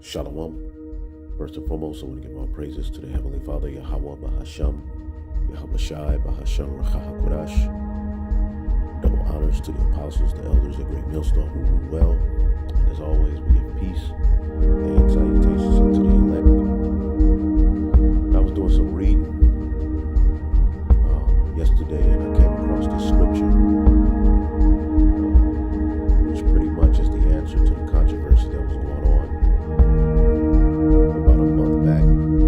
Shalom. First and foremost, I want to give all praises to the Heavenly Father, Yahweh Bahasham, Yahweh Shai Bahasham Racha HaKodash. Double honors to the apostles, the elders, the great millstone who rule well. And as always, we give peace and salutations unto the elect. I was doing some reading yesterday, and I came across this scripture, which pretty much is the answer to the controversy that was going on about a month back,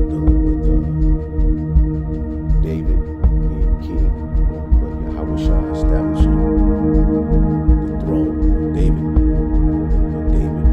dealing with David being king, but Yahweh Shai establishing the throne of David, and David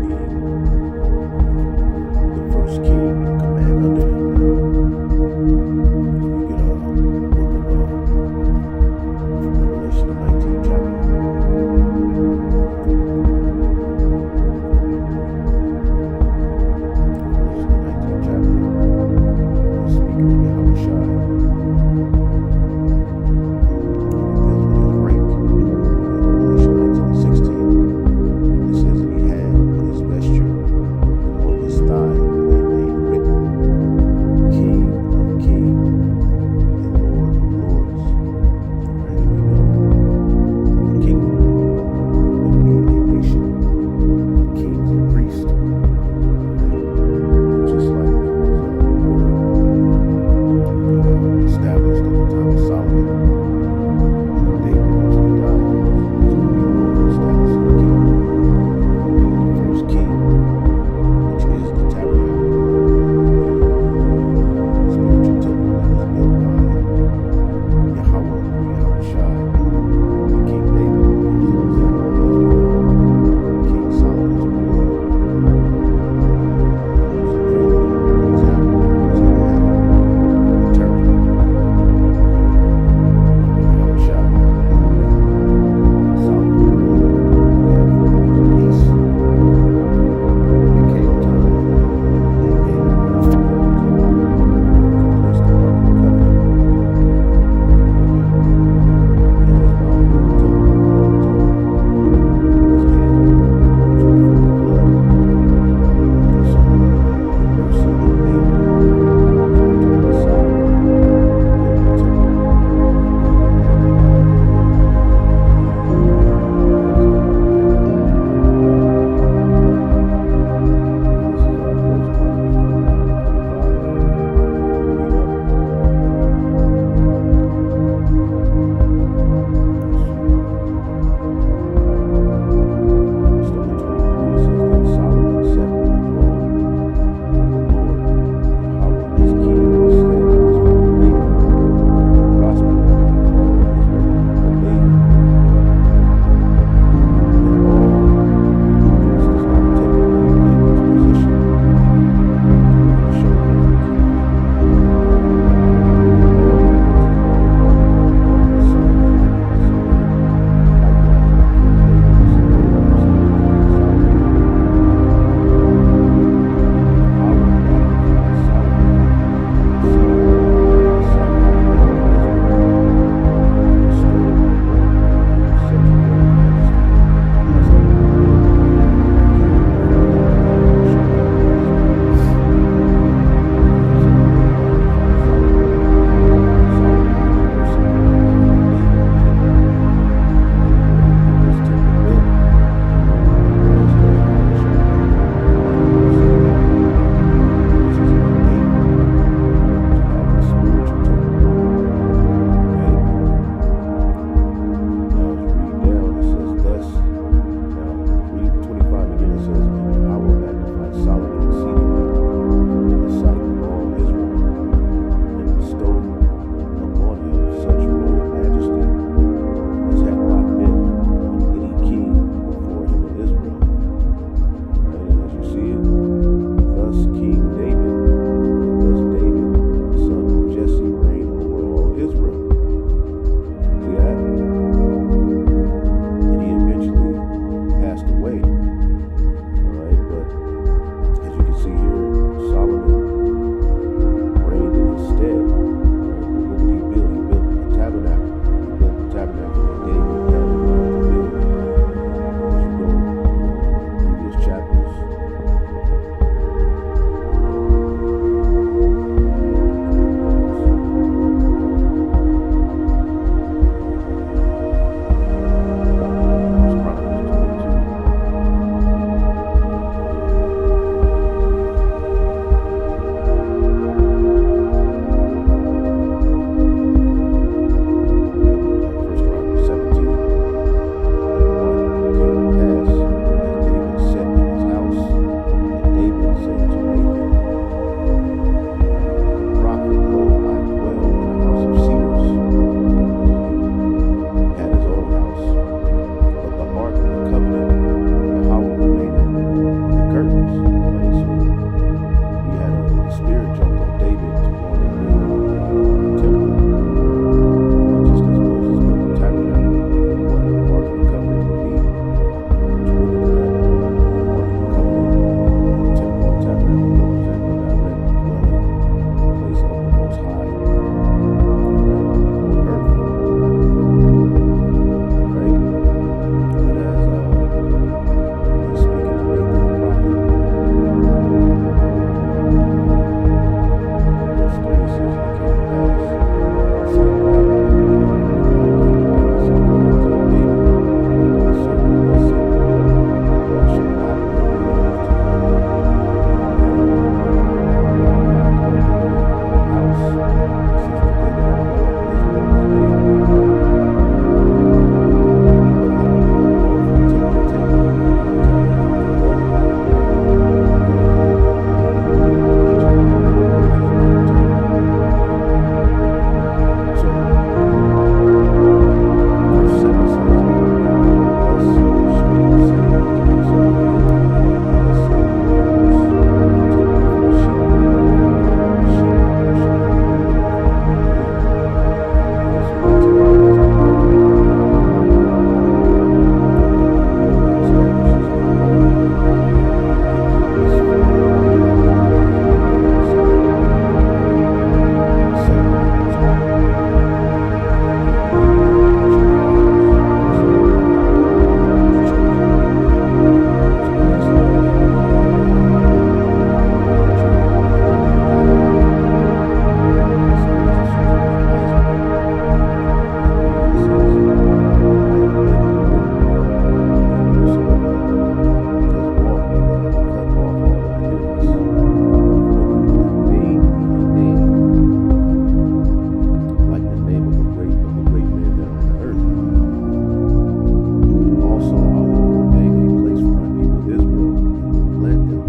plant them,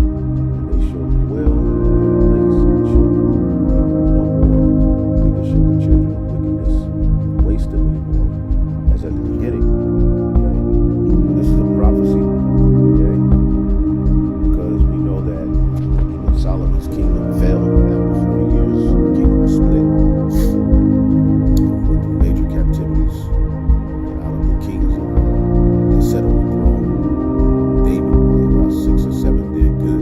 and they shall dwell in their place, and shall be no more. Neither shall the children of wickedness waste them anymore, as at the beginning. Okay? This is a prophecy, okay? Because we know that when Solomon's kingdom fell after 40 years, the kingdom was split. Went through major captivities. Out of the kings that settled the throne, David, only about 6 or 7 did good.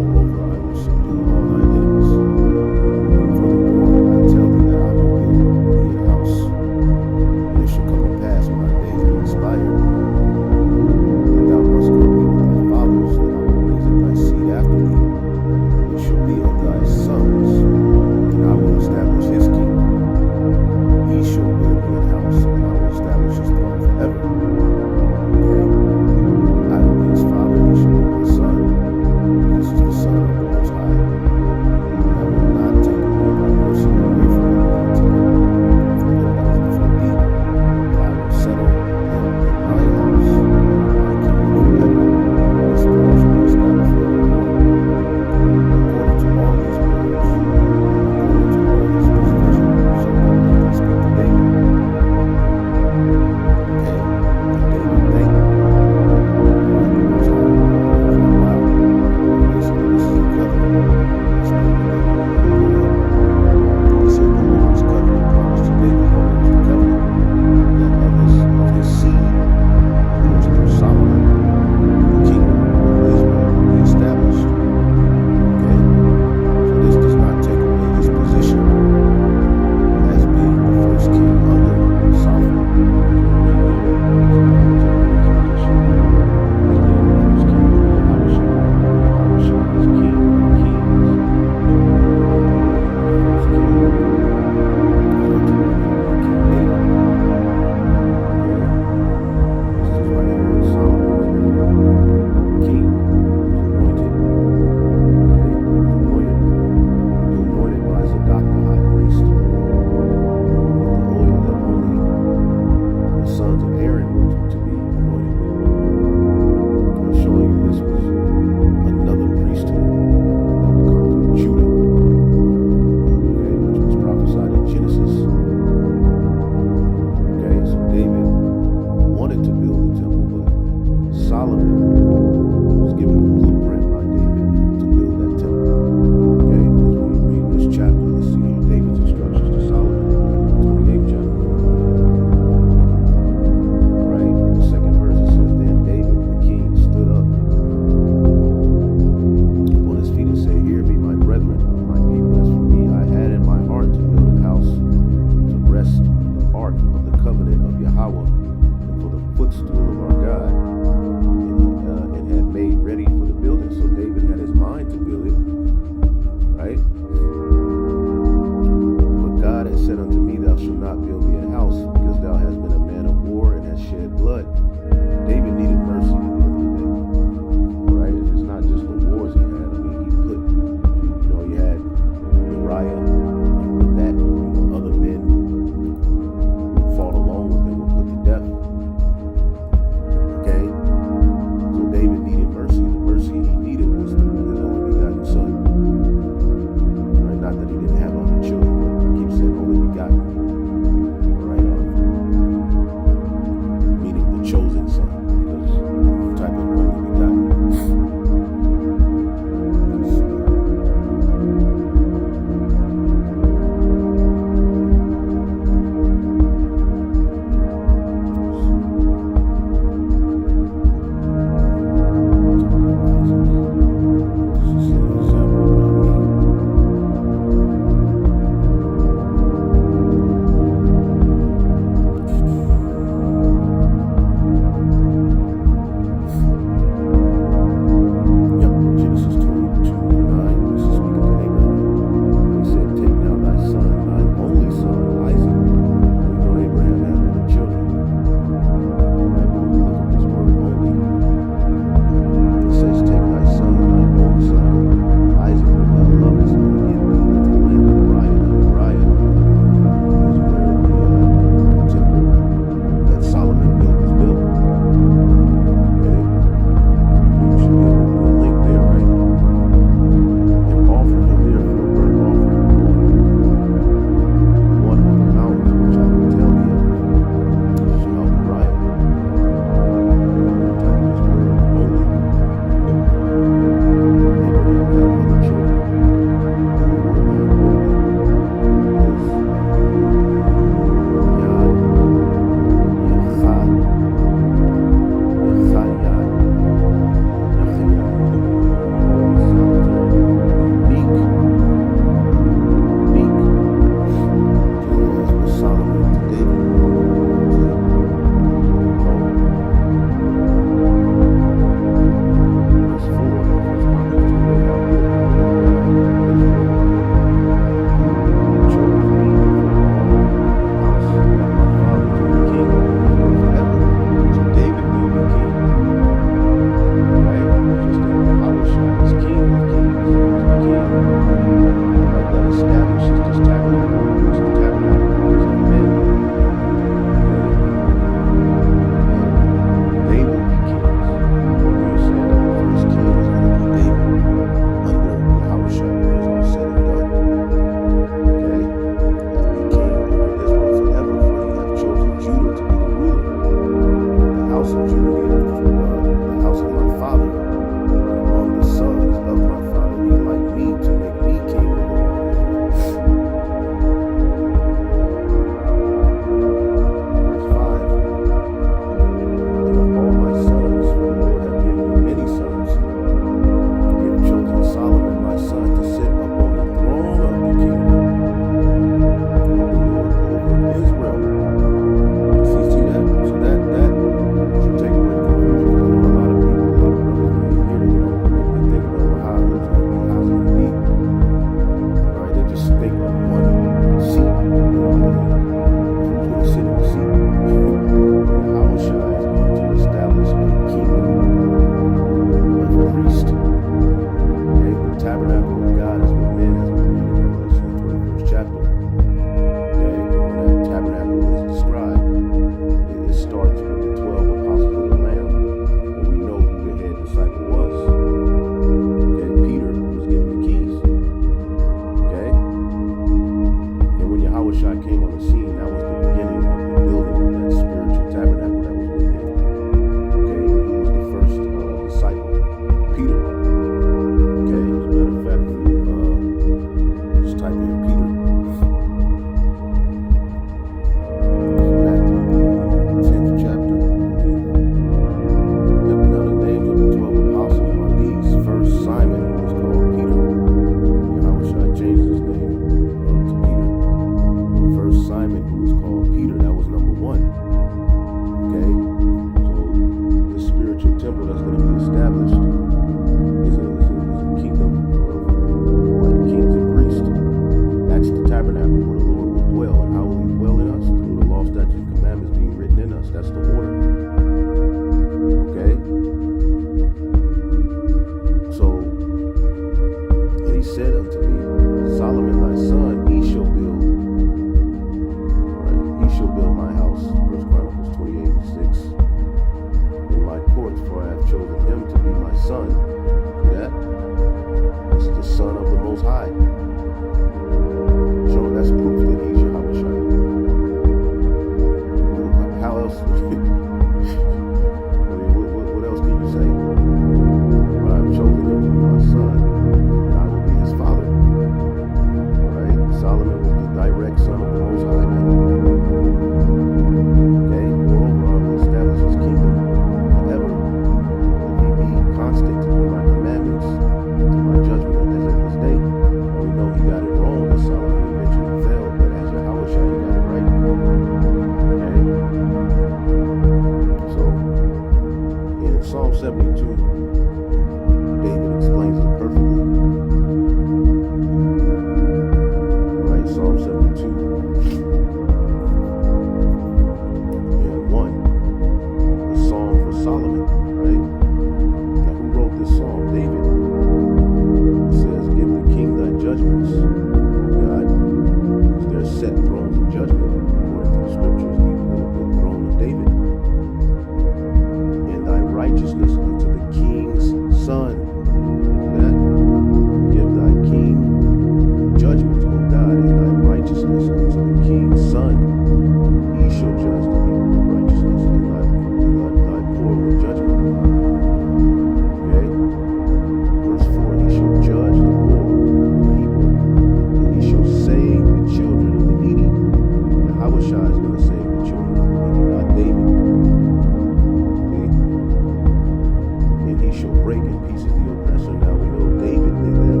will break in pieces the oppressor. Now we know David did that.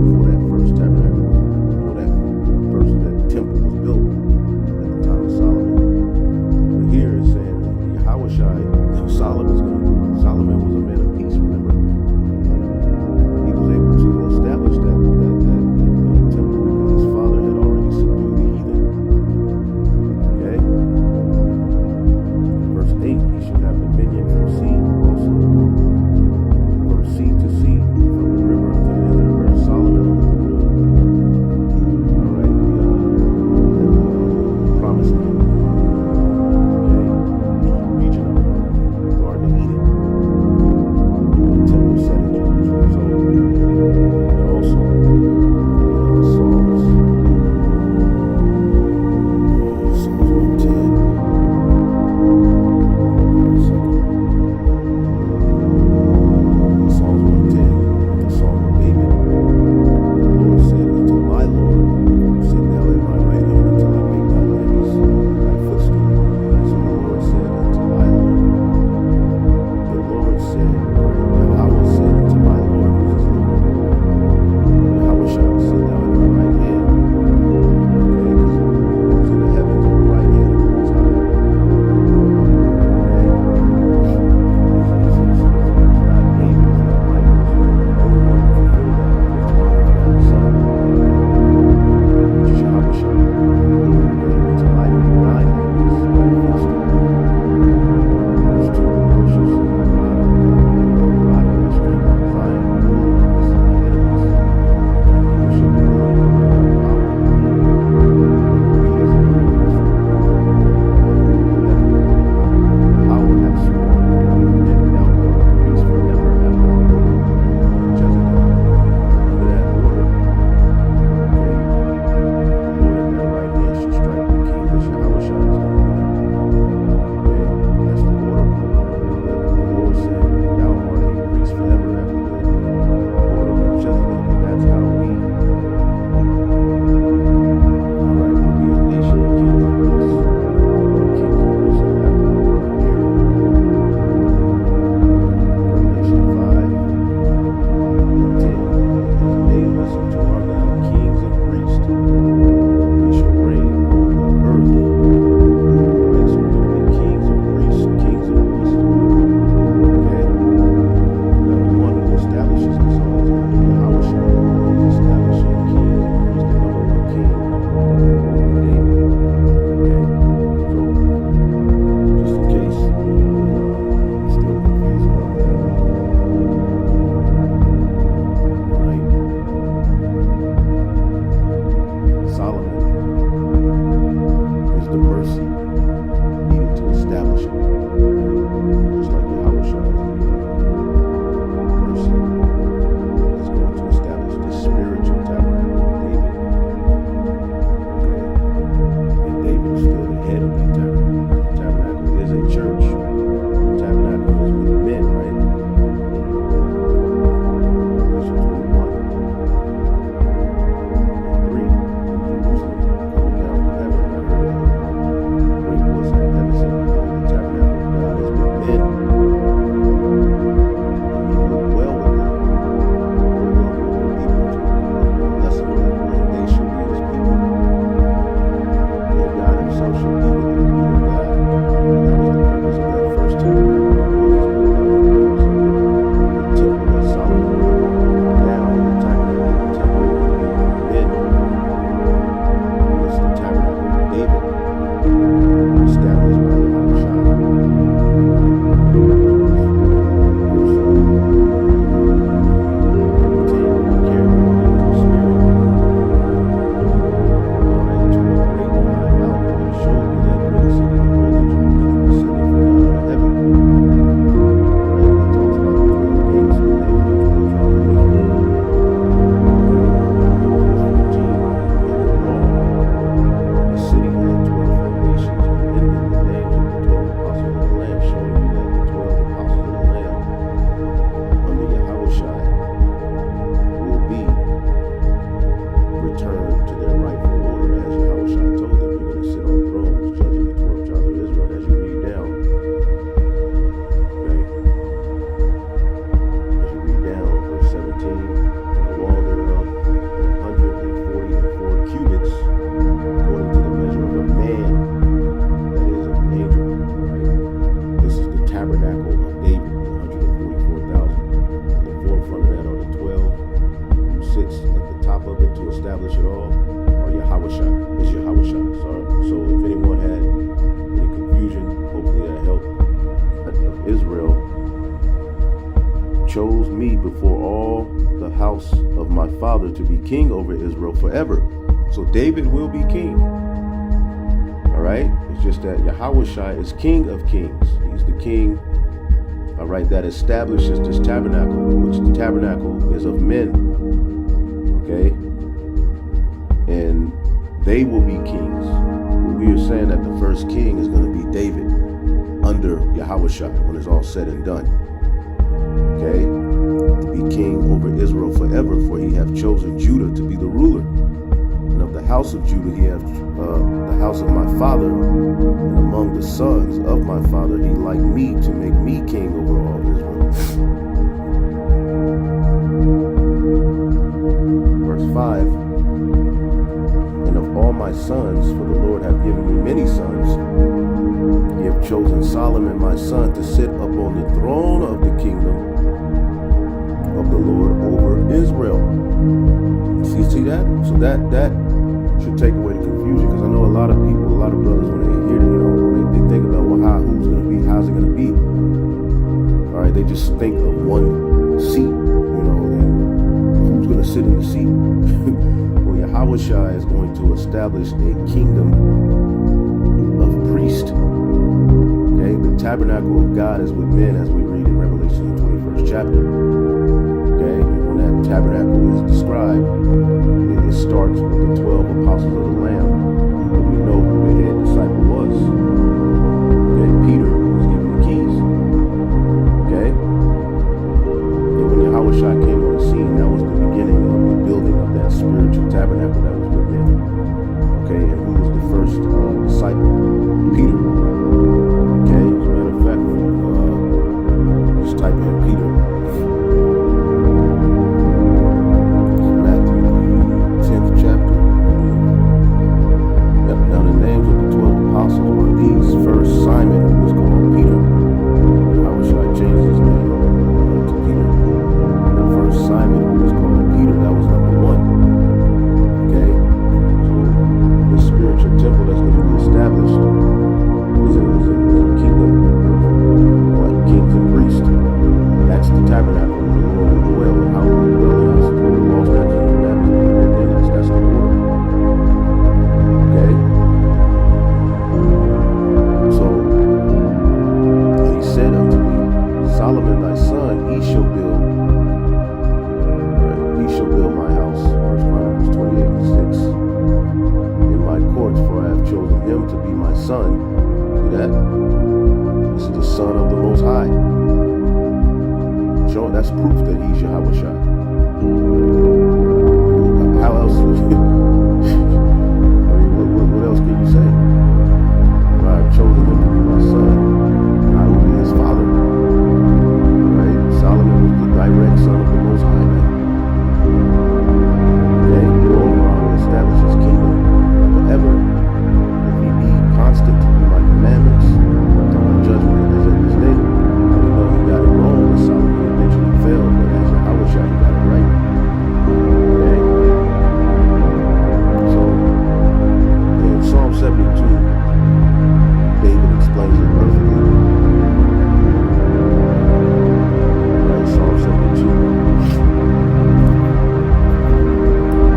Before that first tabernacle, that temple was built at the time of Solomon. But here it's saying Yahweh Shai, Solomon's going to do it. Solomon was a man of peace, remember? He was able to establish that temple because his father had already subdued the heathen. Okay? Verse 8, he should have dominion from sea also, from establish it all, or Yahawashai. It's Yahawashai. Sorry. So if anyone had any confusion, hopefully that helped. Israel chose me before all the house of my father to be king over Israel forever. So David will be king. All right. It's just that Yahawashai is King of Kings. He's the king. All right, that establishes this tabernacle, which the tabernacle is of men. Okay, and they will be kings. We are saying that the first king is going to be David under Yahawashai when it's all said and done. Okay, to be king over Israel forever, for he hath chosen Judah to be the ruler, and of the house of Judah he hath the house of my father, and among the sons of my father he liked me to make me king over all Israel. Verse 5, and of all my sons, for the Lord hath given me many sons, he hath chosen Solomon my son to sit upon the throne of the kingdom of the Lord over Israel. See that? So that should take away the confusion, because I know a lot of people, a lot of brothers, when they hear, when they think about, well, who's going to be, how's it going to be? All right, they just think of one seat, and who's going to sit in the seat? Well, Yahawashai is going to establish a kingdom of priests. Okay, the tabernacle of God is with men, as we read in Revelation, the 21st chapter. Okay, and when that tabernacle is described, it starts with the 12 apostles of the Lamb. And we know who the head disciple was. Okay, Peter was given the keys. Okay? And when Yahawashai came on the scene, that was the beginning of the building of that spiritual tabernacle that was within. Okay, and who was the first disciple? Peter. Okay, as a matter of fact, when you just type in Peter, that's proof that he's Yahawashai. How else? What else can you say? I've chosen him to be my son. I will be his father. Right? Solomon was the direct son of the Most High Man. Okay? Moreover, I will establish his kingdom forever. If he be constant to do my commandments, to my judgment is in his name. Even though he got it wrong with Solomon, failed, but as Yahawashai, he got it right. Okay? So, in Psalm 72, David explains it perfectly. Right, Psalm 72.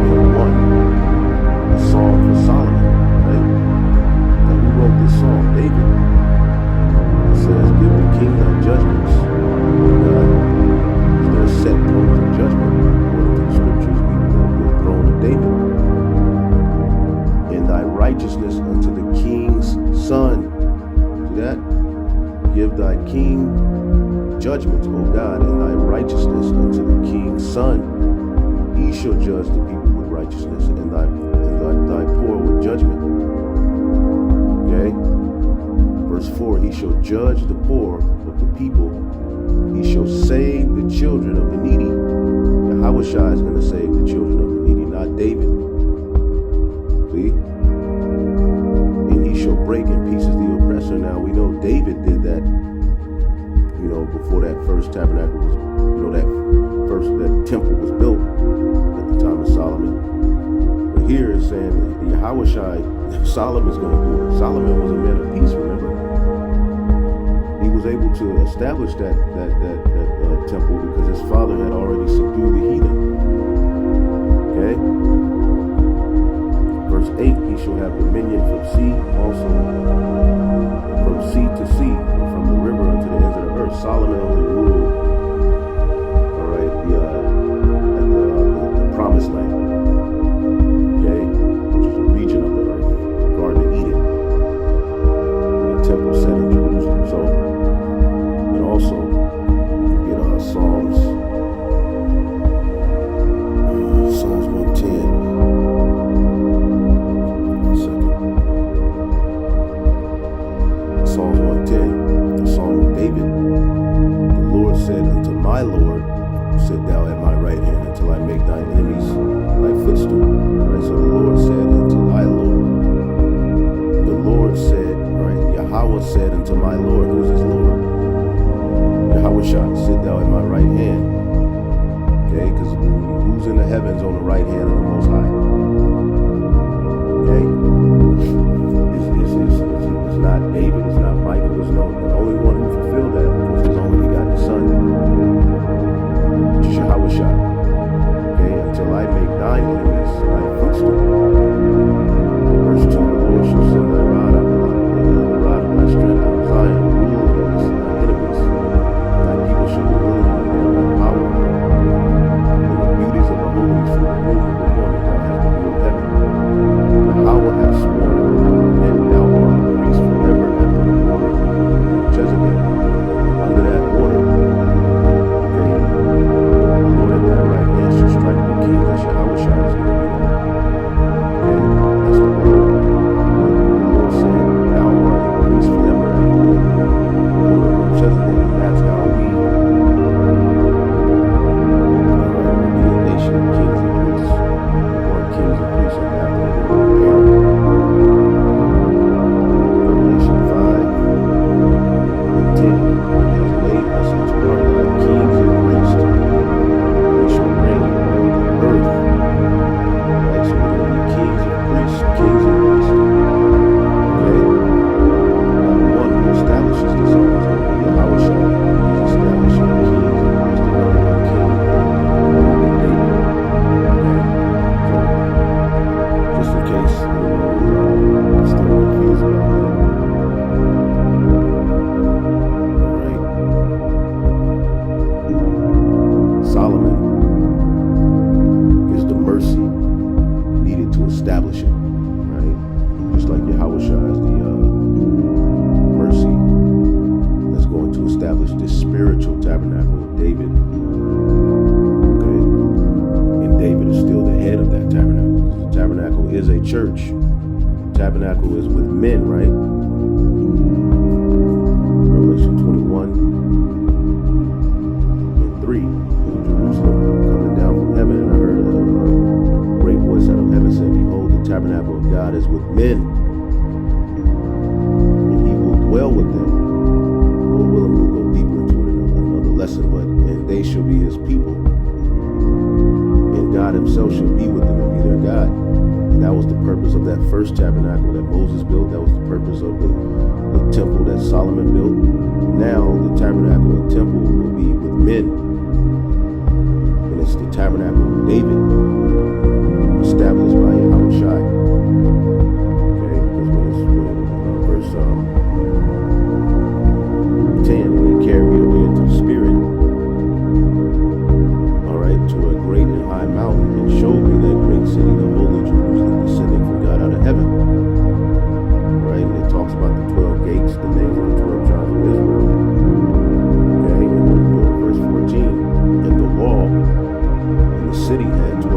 And 1, a psalm for Solomon. Right? Now, who wrote this psalm? David. It says, give the king thy judgments, O God. Set thrones of judgment, according to the scriptures, even over the throne of David. In thy righteousness unto the king's son. See that? Give thy king judgments, O God, in thy righteousness unto the king's son. He shall judge the people with righteousness, and thy poor with judgment. Okay? Verse 4, he shall judge the poor of the people. He shall save the children of the needy. Yahawashai is going to save the children of the needy, not David. See? And he shall break in pieces the oppressor. Now, we know David did that, before that first tabernacle was, that temple was built at the time of Solomon. here it's saying Yahushai, Solomon's going to do it. Solomon was a man of peace, remember? He was able to establish that temple because his father had already subdued the heathen. Okay? Verse 8, he shall have dominion from sea also, from sea to sea, and from the river unto the ends of the earth. Solomon only ruled, all right, the promised land, okay, which is a region of the earth, Garden of Eden, and the temple set in Jerusalem. So, and also, you get Psalms 110. Psalms 110, the Psalm of David. The Lord said unto my Lord, sit thou at my right hand until I make thine enemies thy footstool. Right, so the Lord said unto thy Lord. The Lord said, right, Yahweh said unto my Lord, who's his Lord? Yahushua, sit thou at my right hand. Okay, because who's in the heavens on the right hand of the Most High? Okay? It's not David, it's not Michael, it's no, the only one who fulfilled that was his only begotten son, which is Yahushua. Okay, until I make thine enemies thy footstool. Verse 2, the Lord shall send thy rod out the rod of thy strength out of Zion, rule against thy enemies. Thy people shall be willing in the day of thy power. And the beauties of the holies from the moon of the morning thou hast the view of heaven. Yahweh hath sworn, and thou art a priest forever after the order of Jezebel. Under that order, okay, the Lord at thy right hand shall strike the kings. That's Yahushua is going to do that. Okay, that's the word. The Lord said, thou art a priest forever after the order of Jezebel. And that's how we be a nation of kings and priests, or kings and priests after the order of Aaron. Revelation 5 and 10. He has laid us into heart like kings and priests. We shall reign on the earth. Right? So we're going to be kings and priests, kings and priests. Okay? Now the one who establishes this all is going to be Yahushua. He's establishing kings and priests. The number one king will be David. Okay? So, just in case anyone is still confused about that. Alright. Solomon is the mercy needed to establish it. Right? Just like Yahushua is the mercy that's going to establish this spiritual tabernacle of David. Okay? And David is still the head of that tabernacle, because the tabernacle is a church. Tabernacle is with men, right? Revelation 21 and 3. In Jerusalem coming down from heaven, and I heard a great voice out of heaven saying, behold, the tabernacle of God is with men, and he will dwell with them. Lord willing, we'll go deeper into it in another lesson, but and they shall be his people, and God himself shall be with them and be their God. And that was the purpose of that first tabernacle that Moses built. That was the purpose of the temple that Solomon built. Now the tabernacle and temple will be with men. And it's the tabernacle of David, established by Yahushua. Okay, because when verse 10, and he carried me away into the spirit, all right, to a great and high mountain, and showed me that great city, the holy Jerusalem, descending from God out of heaven. Right, and it talks about the 12 gates, the names of the 12 tribes of Israel. Okay, and then we go to verse 14, and the wall in the city had 12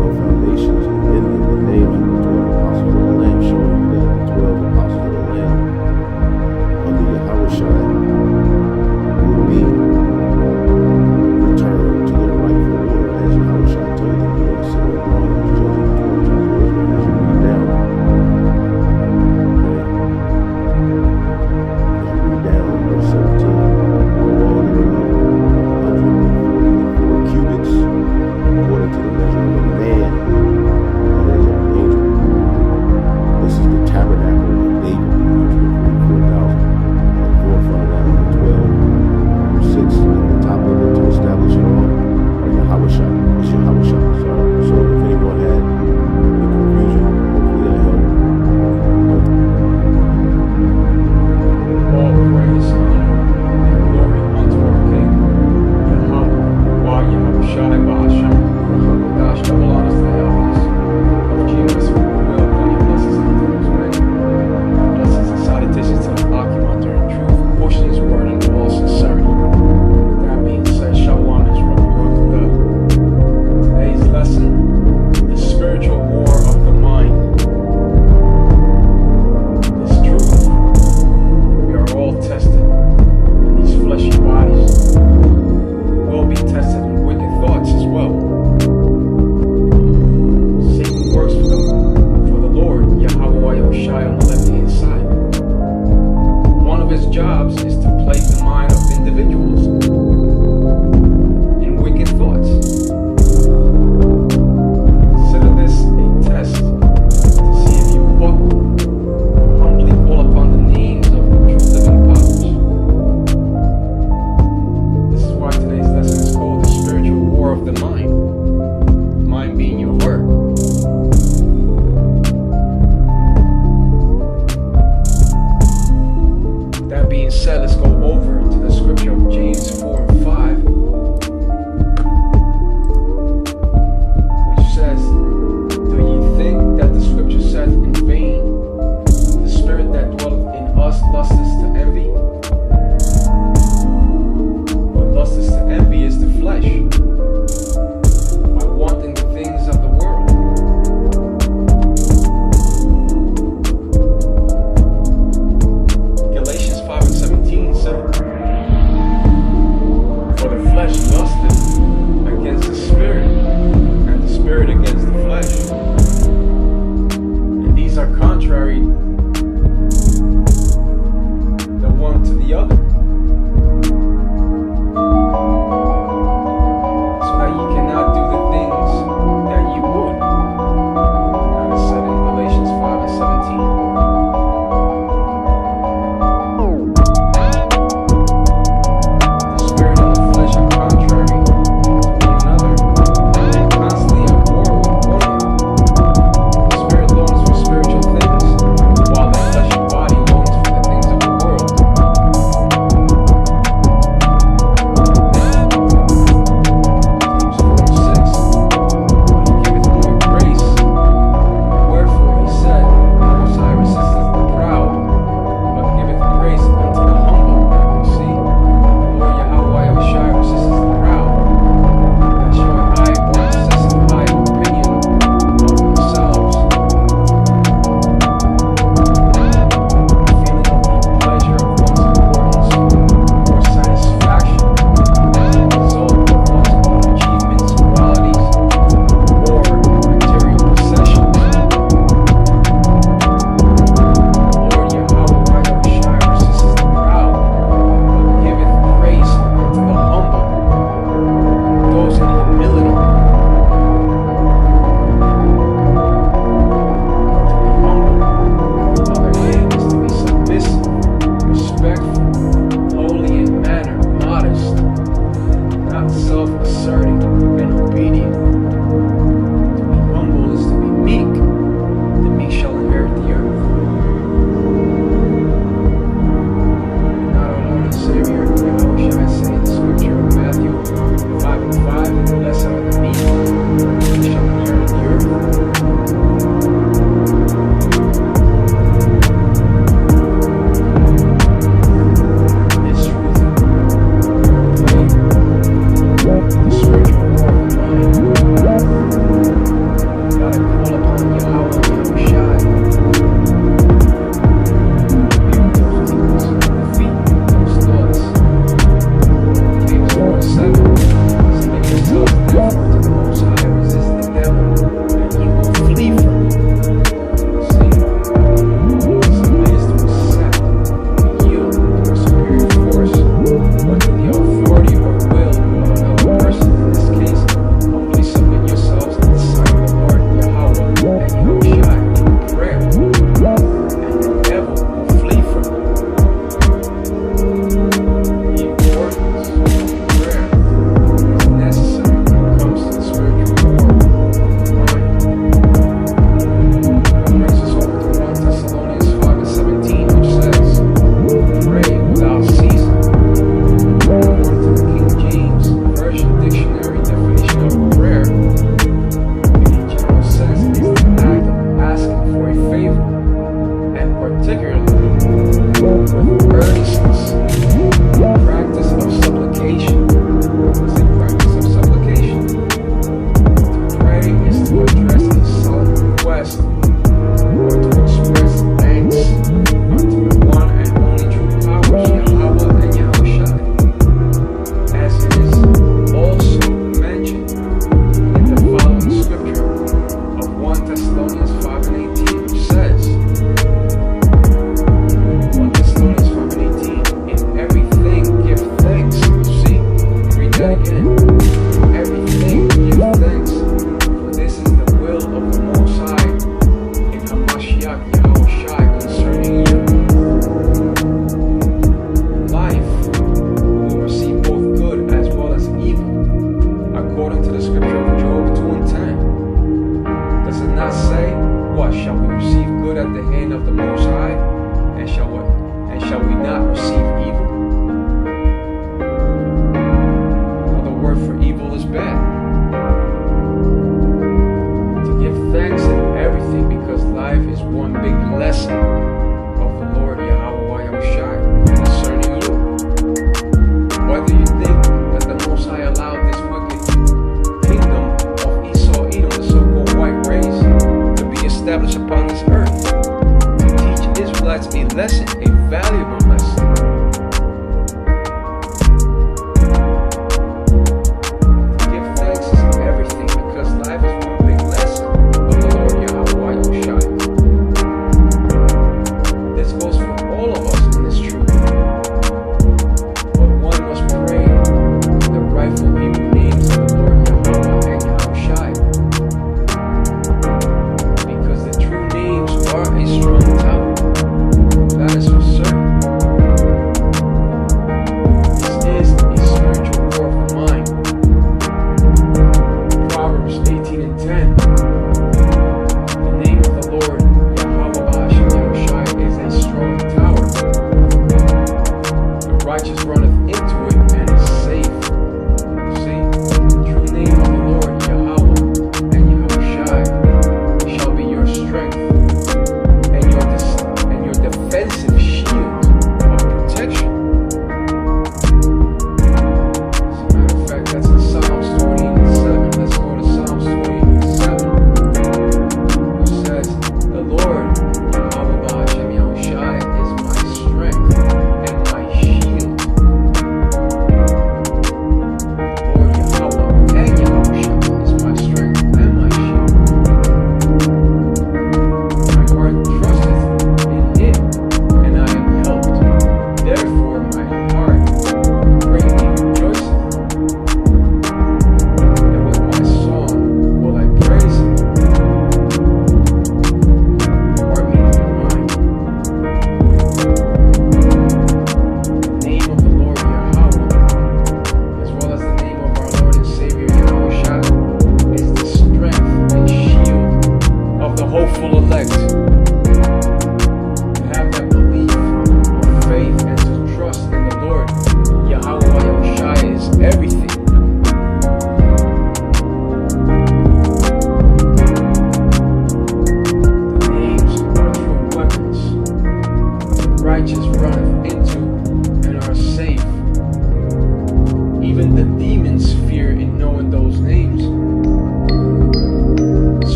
flesh lusteth against the spirit, and the spirit against the flesh. And these are contrary the one to the other, so that you cannot do the things that you would. That is said in Galatians 5:17. Self-asserting and obedient. To be humble is to be meek. The meek shall inherit the earth. And not our Lord and Savior, Yahushua say in the scripture of Matthew 5:5, blessed are the meek, they shall inherit the earth. This truth, the spiritual war of the mind.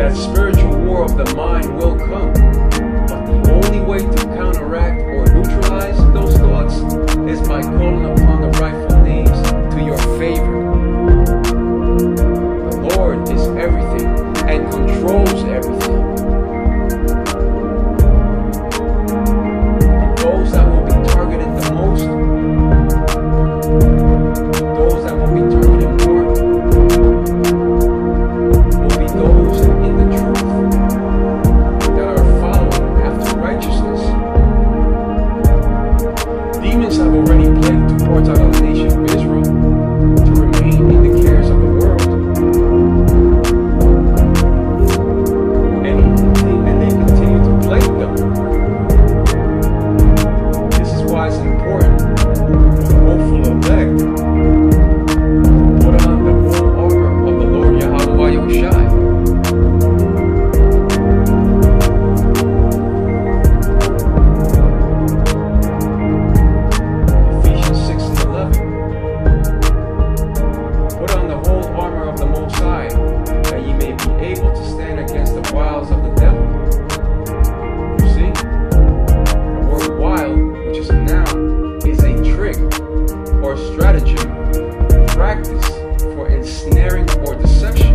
that spiritual war of the mind will come. But the only way to counteract or neutralize those thoughts is by calling upon the rightful names to your favor. The Lord is everything and controls everything. And those that will be targeted the most, those that will be targeted more, will be those in the truth that are following after righteousness. Demons have already plagued to pour out on the nation of Israel to remain in the cares of the world. And they continue to plague them. This is why it's important for the hopeful elect to put on the full armor of the Lord Yahweh Yahushai. Ephesians 6:11. Put on the whole armor of the Most High, that ye may be able to stand against the wiles of the devil. You see, the word "wile," which is a noun, is a trick or stratagem, practice for ensnaring or deception,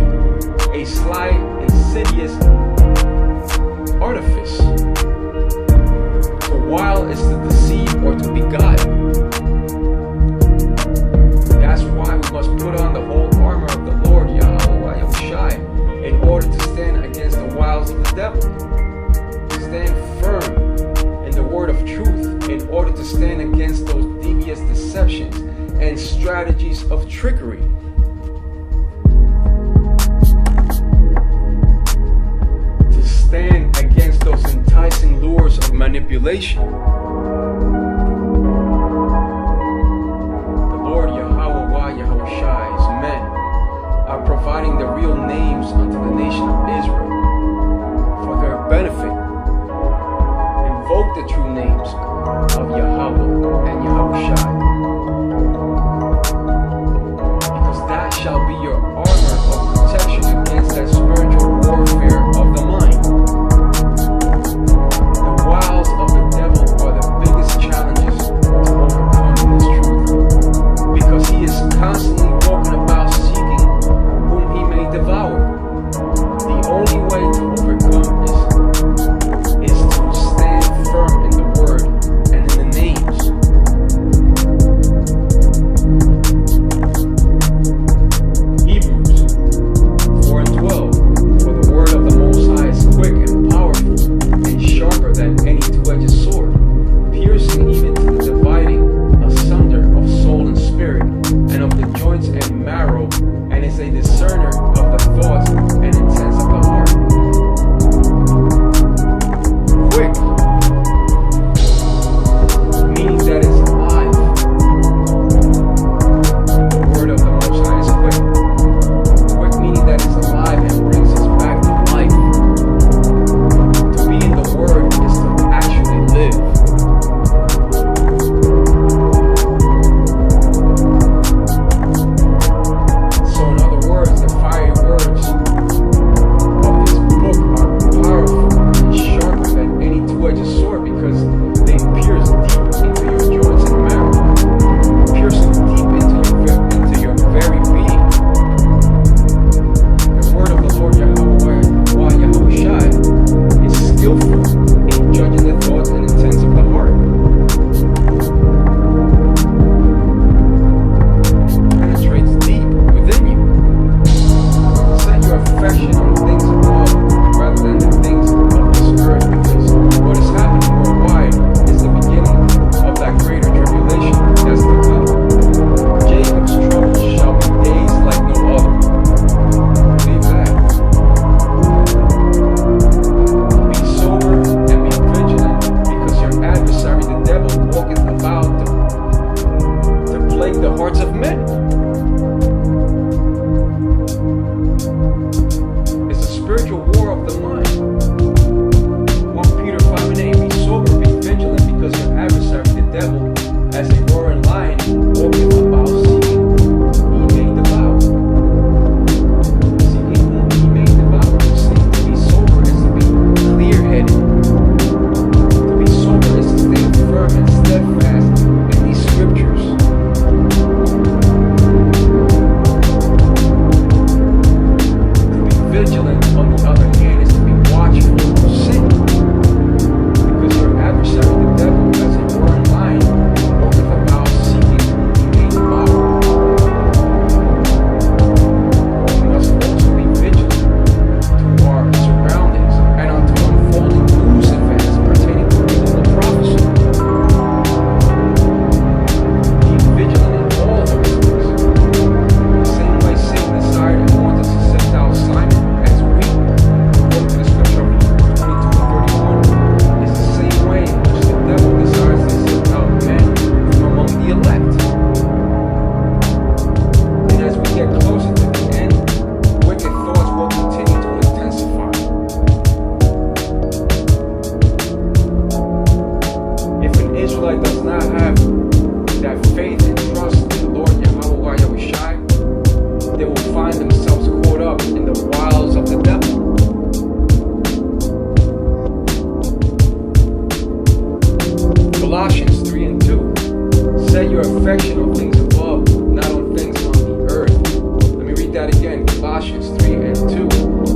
a sly, insidious artifice. To wile is to deceive or to beguile. That's why we must put on the whole armor of the Lord Yahweh Yahushai in order to stand against the wiles of the devil. Stand firm in the word of truth in order to stand against those devious deceptions and strategies of trickery. To stand against those enticing lures of manipulation. The Lord Yahweh Yahushai's men are providing the real names unto the nation of Israel for their benefit. Invoke the true names of Yahweh and Yahushai, because that shall be your armor of protection against that spiritual warfare of the mind. The wiles of the devil are vigilant, on the other hand, is to be watchful of sin. Because your adversary, the devil, as a roaring lion, walketh about seeking whom he may devour. We must also be vigilant to our surroundings and unto unfolding news events pertaining to biblical prophecy. Be vigilant in all those things. The same way Satan desired and wanted to sift out Simon as wheat, according to the scripture of Hebrews 22:31, is the same way in which the devil desires to sift out men from among the elect. And as we get closer to the end, wicked thoughts will continue to intensify. If an Israelite does not have that faith and trust in the Lord Yahweh Yahushai, they will find themselves caught up in the wiles of the devil. Colossians 3:2. Set your affection on things above, not on things on the earth. Let me read that again. Colossians 3:2.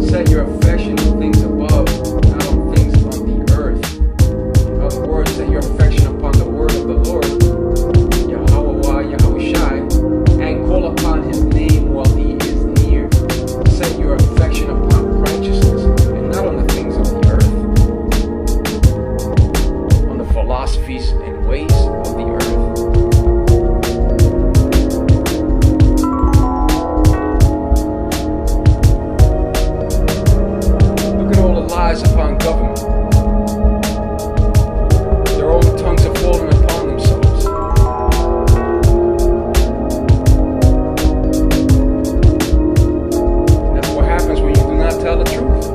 Set your affection on things above, not on things on the earth. In other words, set your affection upon the word of the Lord, Yahweh Yahushai, and call upon his name while he is near. Set your affection upon righteousness and not on the things of the earth, on the philosophies and ways of the earth. Look at all the lies upon government. Their own tongues have fallen upon themselves. That's what happens when you do not tell the truth.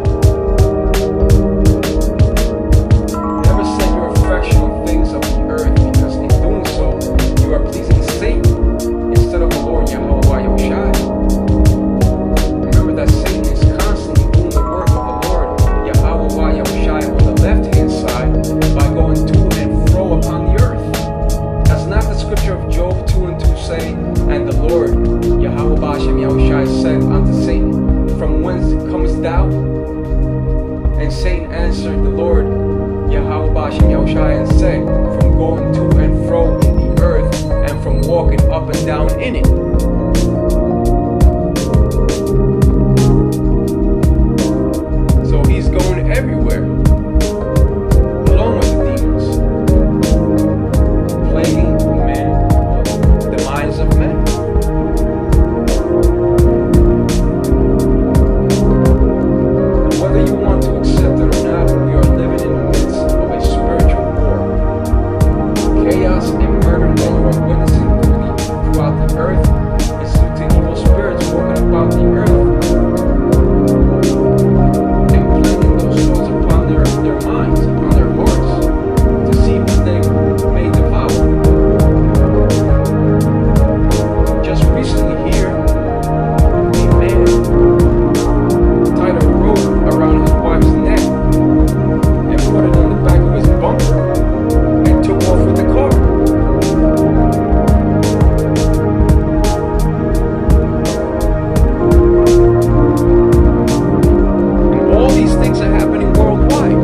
Never set your affection on things of the earth, because in doing so, you are pleasing Satan instead of the Lord Yahweh Yahushai. Remember that Satan is constantly doing the work of the Lord Yahweh Yahushai on the left-hand side by going to and fro upon the earth. That's not the scripture of Job 2:2 saying, and the Lord Yahweh Bashem Yahushai said unto Satan, from whence comest thou? And Satan answered the Lord Yahweh Bashem Yahushai and said, from going to and fro in the earth, and from walking up and down in it. So he's going everywhere, along with the demons, plaguing men, the minds of men. And whether you want to accept it or not, we are living in the midst of a spiritual war. Chaos and murder that you are witnessing throughout the earth is due to evil spirits walking about the earth and planting those thoughts upon their minds, upon their hearts, to see who they may devour. Just recently here, a man tied a rope around his wife's neck and put it on the back of his bumper and took off with the car. And all these things are happening worldwide.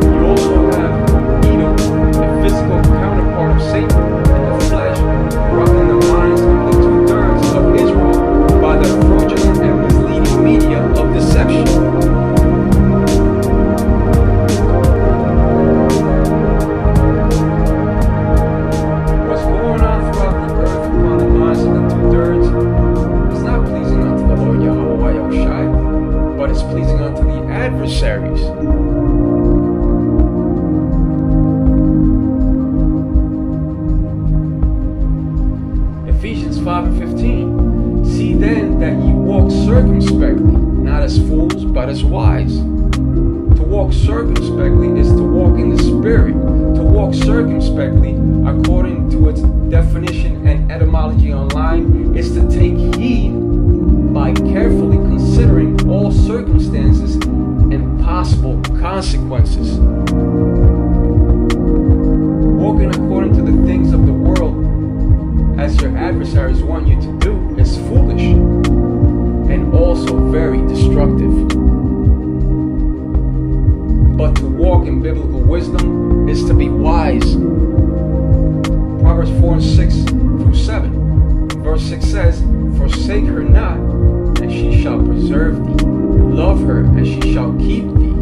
You also have Edom, the physical counterpart of Satan in the flesh, corrupting the minds of the 2/3 of Israel by the fraudulent and misleading media of deception. What's going on throughout the earth upon the minds of the 2/3 is not pleasing unto the Lord Yahweh Yahushai, but it's pleasing unto the adversaries. Ephesians 5:15. See then that ye walk circumspectly, not as fools, but as wise. To walk circumspectly is to walk in the Spirit. To walk circumspectly, according to its definition and etymology online, is to take heed by carefully considering all circumstances and possible consequences. Walking according to the things of the world, as your adversaries want you to do, Forsake her not, and she shall preserve thee. Love her, and she shall keep thee.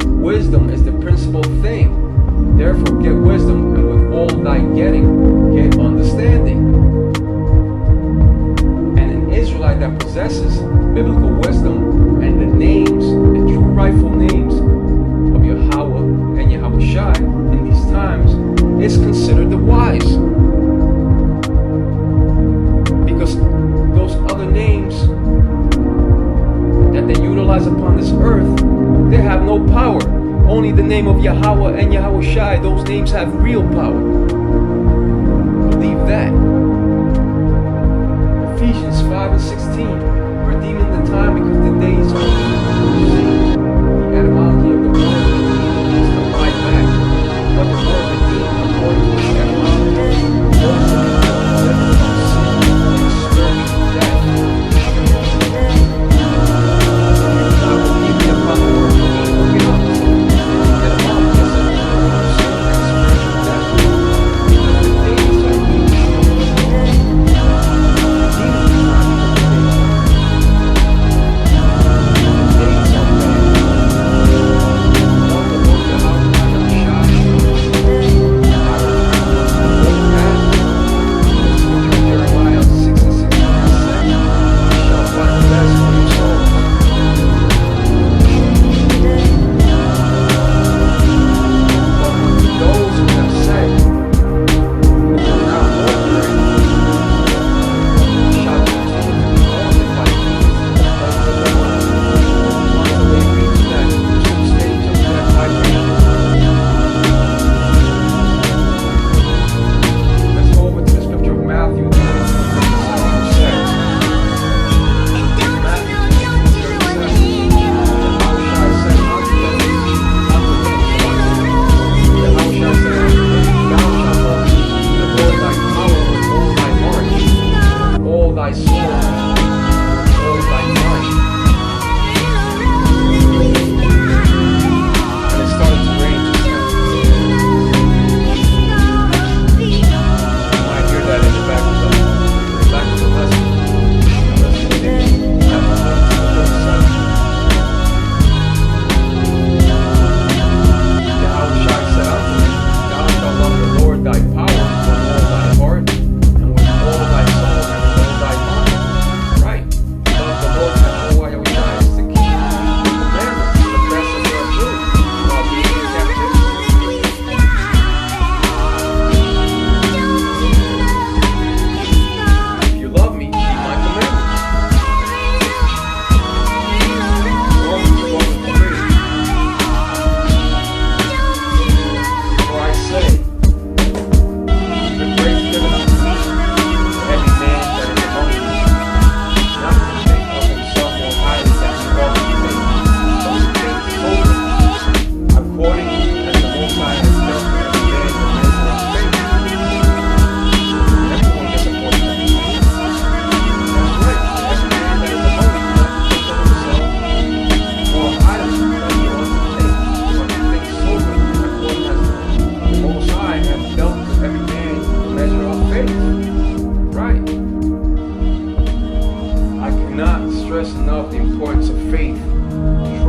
Wisdom is the principal thing. Therefore get wisdom, and with all thy getting, get understanding. And an Israelite that possesses biblical wisdom and the names, the true rightful names of Yahweh and Yahweh Shai in these times is considered the wise. Because those other names that they utilize upon this earth, they have no power. Only the name of Yahweh and Yahweh Shai, those names have real power. Believe that. Ephesians 5 and 16, redeeming the time because the days are evil. The etymology of the word is to buy back. But the word redeem, according to the etymology, also means to deliver from sin and spiritual death. I believe the upon the word redeem, look it up. The etymology is to deliver from sin and spiritual death. Because the days are evil.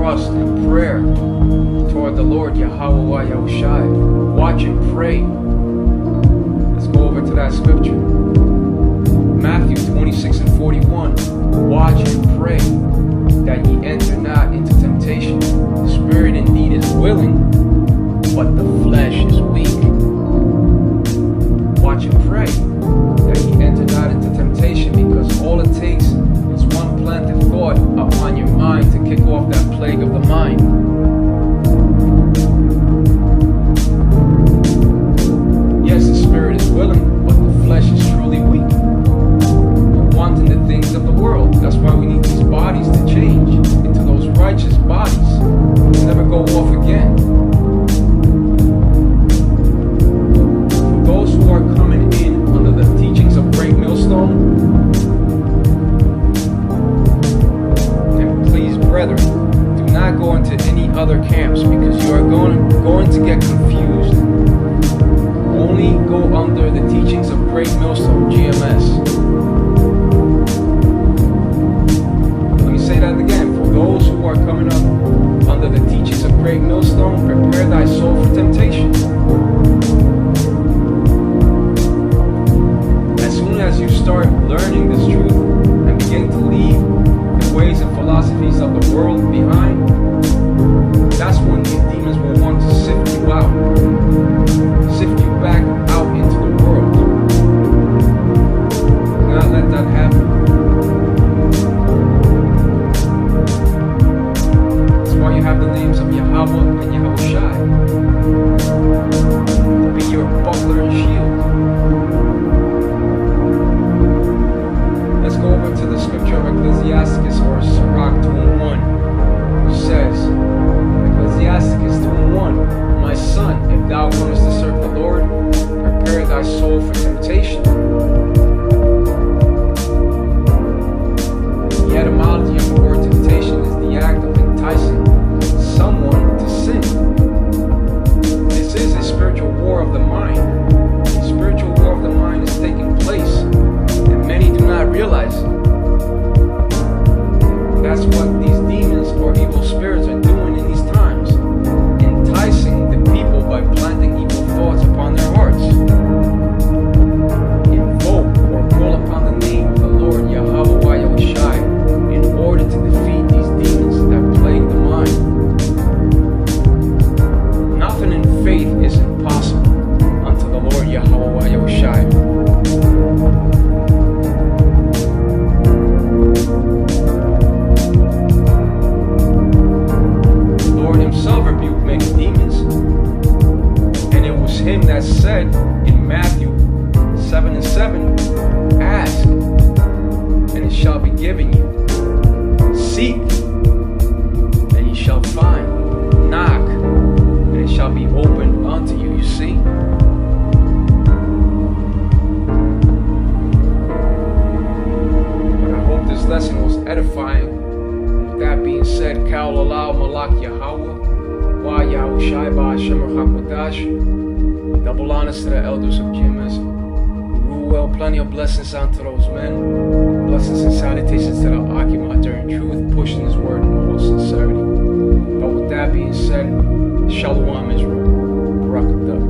trust and prayer toward the Lord Yahweh Yahushai. Watch and pray. Let's go over to that scripture. Matthew 26:41. Watch and pray that ye enter not into temptation. The spirit indeed is willing, but the flesh is weak. Watch and pray that ye enter not into temptation, because all it takes is one planted thought upon your mind to kick off that plague of the mind. Yes, the spirit is willing, but the flesh is truly weak. We're wanting the things of the world. That's why we need these bodies to change into over to the scripture of Ecclesiasticus or Sirach 2:1, which says, Ecclesiasticus 2:1, my son, if thou comest to serve the Lord, prepare thy soul for temptation. The etymology of the word temptation is the act of enticing someone to sin. This is a spiritual war of the mind. A spiritual war of the mind is taking place, and many do not realize it. That's what these demons or evil spirits are doing in these times, enticing the people by planting evil thoughts upon their hearts. Invoke or call upon the name of the Lord Yahweh Yahushai in order to defeat these demons that plague the mind. Nothing in faith is impossible unto the Lord Yahweh Yahushai. Him that said in Matthew 7:7, ask, and it shall be given you. Seek, and ye shall find. Knock, and it shall be opened unto you. You see? But I hope this lesson was edifying. With that being said, Kal Alal Malak Yahweh, Wa Yahushai Ba'Hashem Rachakodash. Double honors to the elders of GMS. Rule well, plenty of blessings unto those men. Blessings and salutations to the Akim during truth, pushing his word in all sincerity. But with that being said, Shalom Israel. Barak Atah.